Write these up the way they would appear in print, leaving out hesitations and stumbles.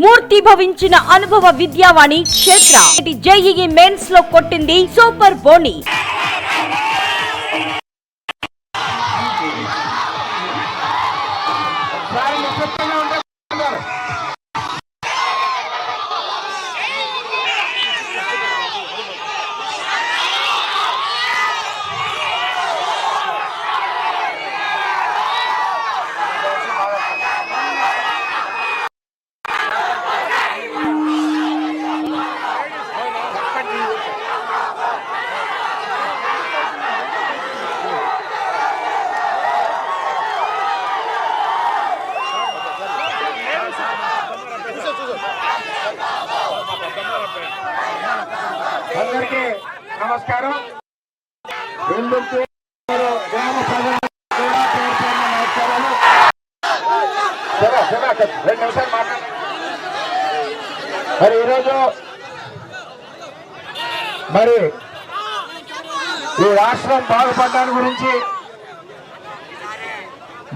మూర్తి భవించిన అనుభవ విద్యావాణి క్షేత్ర JEE mains లో కొట్టింది సూపర్ బోని. అందరికీ నమస్కారం. గ్రామ మరి ఈరోజు మరి ఈ రాష్ట్రం బాగుపడడానికి గురించి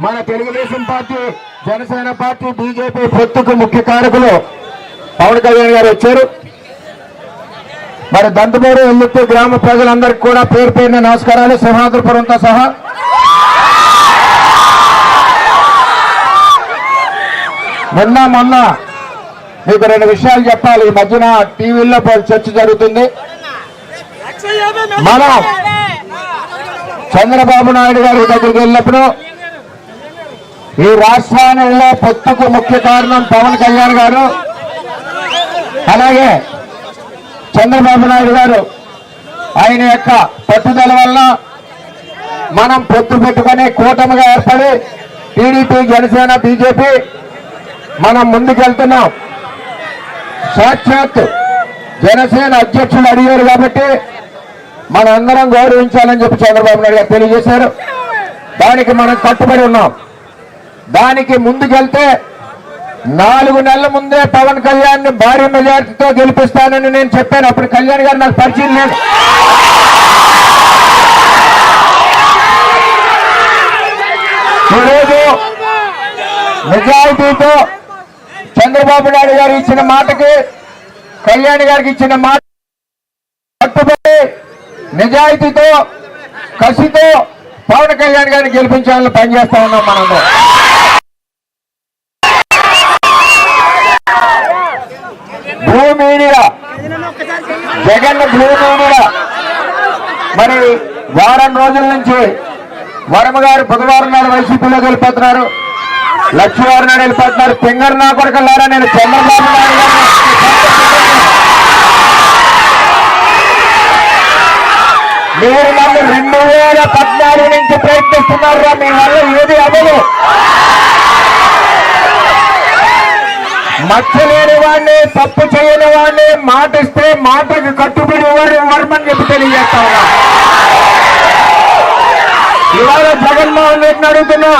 మన తెలుగుదేశం పార్టీ, జనసేన పార్టీ, బీజేపీ పొత్తుకు ముఖ్య కారకులు పవన్ కళ్యాణ్ గారు వచ్చారు. మరి దంతమూరు ఎల్లుత్తు గ్రామ ప్రజలందరికీ కూడా పేరు పేరున నమస్కారాలు, సింహాద్రిపురంతో సహా. మొన్న మీకు 2 విషయాలు చెప్పాలి. ఈ మధ్యన టీవీల్లో చర్చ జరుగుతుంది. మనం చంద్రబాబు నాయుడు గారి దగ్గరికి వెళ్ళినప్పుడు ఈ రాష్ట్రాలలో పొత్తుకు ముఖ్య కారణం పవన్ కళ్యాణ్ గారు, అలాగే చంద్రబాబు నాయుడు గారు. ఆయన యొక్క పట్టుదల వల్ల మనం పొత్తు పెట్టుకుని కూటమిగా ఏర్పడి టీడీపీ, జనసేన, బీజేపీ మనం ముందుకెళ్తున్నాం. సాక్షాత్ జనసేన అధ్యక్షులు అడిగారు కాబట్టి మనందరం గౌరవించాలని చెప్పి చంద్రబాబు నాయుడు గారు తెలియజేశారు. దానికి మనం కట్టుబడి ఉన్నాం. దానికి ముందుకెళ్తే 4 నెలల ముందే పవన్ కళ్యాణ్ ని భారీ మెజార్టీతో గెలిపిస్తానని నేను చెప్పాను. అప్పుడు కళ్యాణ్ గారు నాకు పరిచయం లేదు. ఈరోజు నిజాయితీతో చంద్రబాబు నాయుడు గారు ఇచ్చిన మాటకి, కళ్యాణ్ గారికి ఇచ్చిన మాట కట్టుబడి నిజాయితీతో, కసితో పవన్ కళ్యాణ్ గారిని గెలిపించాలని పనిచేస్తా ఉన్నాం మనందరం. Blue media, Jagan blue media మరి వారం రోజుల నుంచి వర్మ గారు బుధవారం నాడు వైసీపీలోకి వెళ్ళిపోతున్నారు, లక్ష్మీవారం నాడు వెళ్ళిపోతున్నారు. పింగర్ నా కొడుకులారా, నేను చంద్రబాబు నాయుడు గారు మీరు నన్ను 2014 నుంచి ప్రయత్నిస్తున్నారు. మీ వల్ల ఏది అవ్వదు. మచ్చలేని వాడిని, తప్పు చేయని వాడిని, మాట ఇస్తే మాటకి కట్టుబడి వర్మని చెప్పి తెలియజేస్తా ఉన్నా. ఇవాళ జగన్మోహన్ రెడ్డిని అడుగుతున్నా.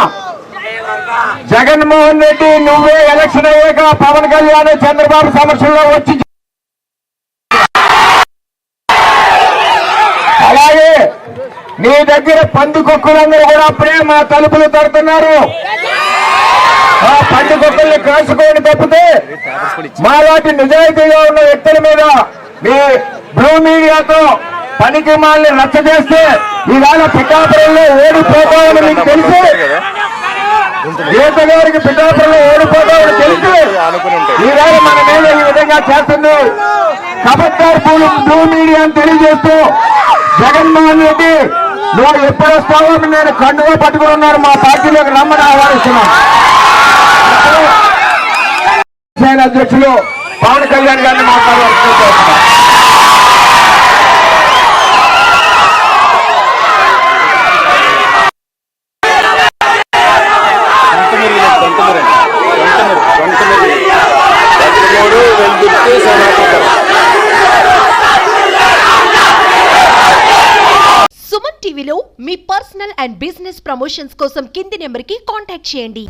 జగన్మోహన్ రెడ్డి, నువ్వే ఎలక్షన్ అయ్యాక పవన్ కళ్యాణ్ చంద్రబాబు సమక్షంలో వచ్చి, అలాగే నీ దగ్గర పందికొక్కులందరూ కూడా అప్పుడే మా తలుపులు తడుతున్నారు. ఆ పందికొక్కుల్ని కాసుకోని తప్పితే మా వాటి నిజాయితీగా ఉన్న వ్యక్తుల మీద మీ బ్లూ మీడియాతో పనికి మాల్ని రచ్చ చేస్తే ఈవేళ పిఠాపురంలో ఓడిపోతామని మీకు తెలిసి, గీత గారికి పిఠాపురంలో ఓడిపోతామని తెలిసి ఈవేళ మన మీద ఈ విధంగా చేస్తుంది. కబడ్డార్ బ్లూ మీడియా అని తెలియజేస్తూ, జగన్మోహన్ రెడ్డి నువ్వు ఎప్పుడు వస్తావో నేను కండుగా పట్టుకుని ఉన్నారు. మా పార్టీలోకి రమ్మని ఆహ్వానిస్తున్నాం. అధ్యక్షులు పవన్ కళ్యాణ్ గారిని మాట్లాడారు. సుమన్ టీవీలో మీ పర్సనల్ అండ్ బిజినెస్ ప్రమోషన్స్ కోసం కింది నెంబర్కి కాంటాక్ట్ చేయండి.